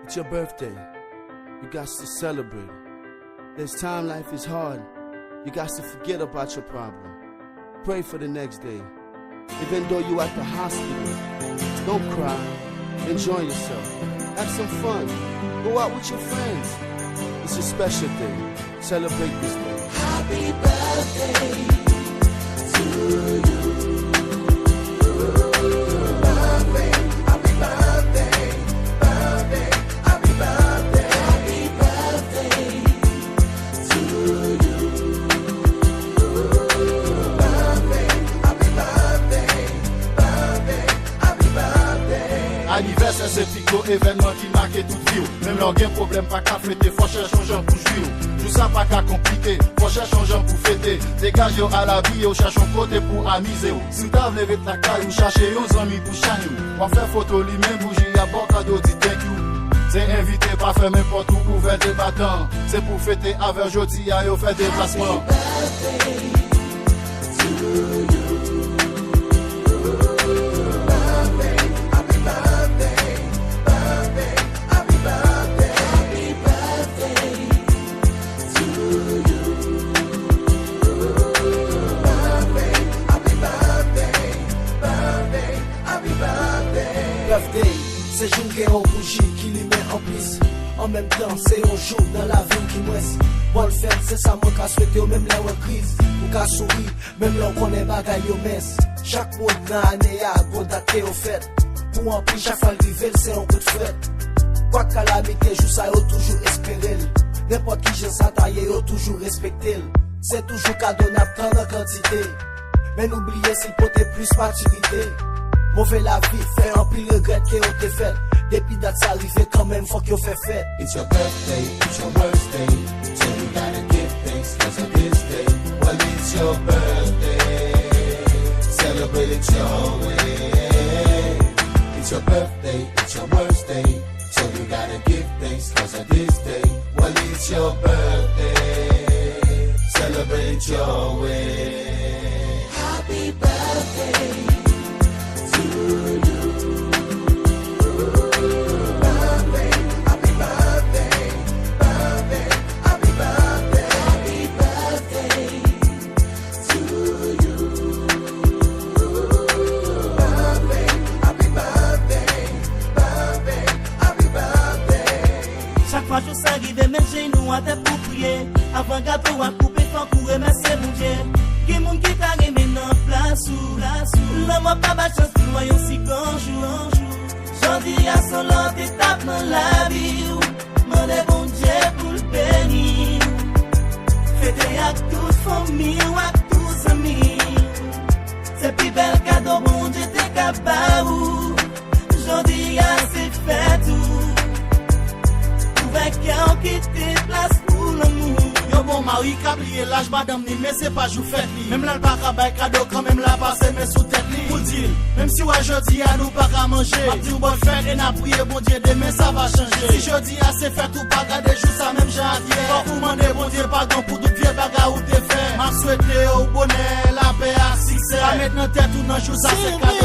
It's your birthday. You got to celebrate. There's time life is hard. You got to forget about your problem. Pray for the next day. Even though you at the hospital, don't cry. Enjoy yourself. Have some fun. Go out with your friends. It's a special day. Celebrate this day. Happy birthday to you. Anniversaire c'est pico, événement qui marque toute vie. Même leur gain problème pas qu'à fêter, faut chercher un gens pour jouir. Tout ça pas qu'à compliqué, faut chercher un gens pour fêter. Dégage à la vie, cherche un côté pour amuser. Si t'as levé ta caille, chercher un ami pour changer. On fait photo lui-même, bougie, à bon cadeau, dit thank you. C'est invité, pas faire n'importe où, ouvert des battants. C'est pour fêter avec jodi, à yo faire des placements. C'est jour qui est en bougie qui lui met en piste. En même temps, c'est un jour dans la vie qui m'ouest. Bonne fête, c'est ça, moi qu'a souhaité au même là en crise. Ou qu'a souri, même là on connaît bagaille au mess. Chaque monde dans l'année a gros daté au fait. Pour en plus, chaque fois le c'est un coup de fête. Quoi calamité, joue ça, y'a toujours espéré. N'importe qui j'ai ça taillé, y'a toujours respecté. C'est toujours cadeau n'a pas en quantité. Mais n'oubliez s'il peut plus maturité. Mauvais la vie, fait un pile regret que on te fait. Depuis date ça arrive quand même, faut qu'on fait fête. It's your birthday, it's your worst day. So you gotta give thanks cause of this day. Well, it's your birthday. Celebrate it your way. It's your birthday, it's your worst day. So you gotta give thanks cause of this day. Well, it's your birthday. Celebrate it your way. Happy birthday. Mes genoux à terre pour prier. Avant gâteau à couper, faut courir, merci mon Dieu. Qui moun qui t'a aimé dans place ou l'homme pas ma chance pour voyons si grand jour. J'en dis à son l'autre étape dans la vie. M'en est bon Dieu pour le bénir. Fêter à toute famille ou à tous amis. C'est plus bel cadeau, bon Dieu t'es capable. J'en dis à c'est fait tout. Quelqu'un qui te place pour l'amour. Yo bon mari cablier l'âge madame ni mais c'est pas jou fête ni. Même là le pas cabay cadeau quand même là passer mais sous tête ni. Pour dire même si aujourd'hui à nous pas qu'à manger. M'a dit bonne fête et n'a prié bon Dieu demain ça va changer. Si jeudi à c'est fête ou pas garder jour ça même janvier. Faut vous demander bon Dieu pardon pour toute vieux bagarre ou t'es fait. M'a souhaité au bonheur la paix à succès. À mettre dans tête ou dans jour ça c'est cadeau.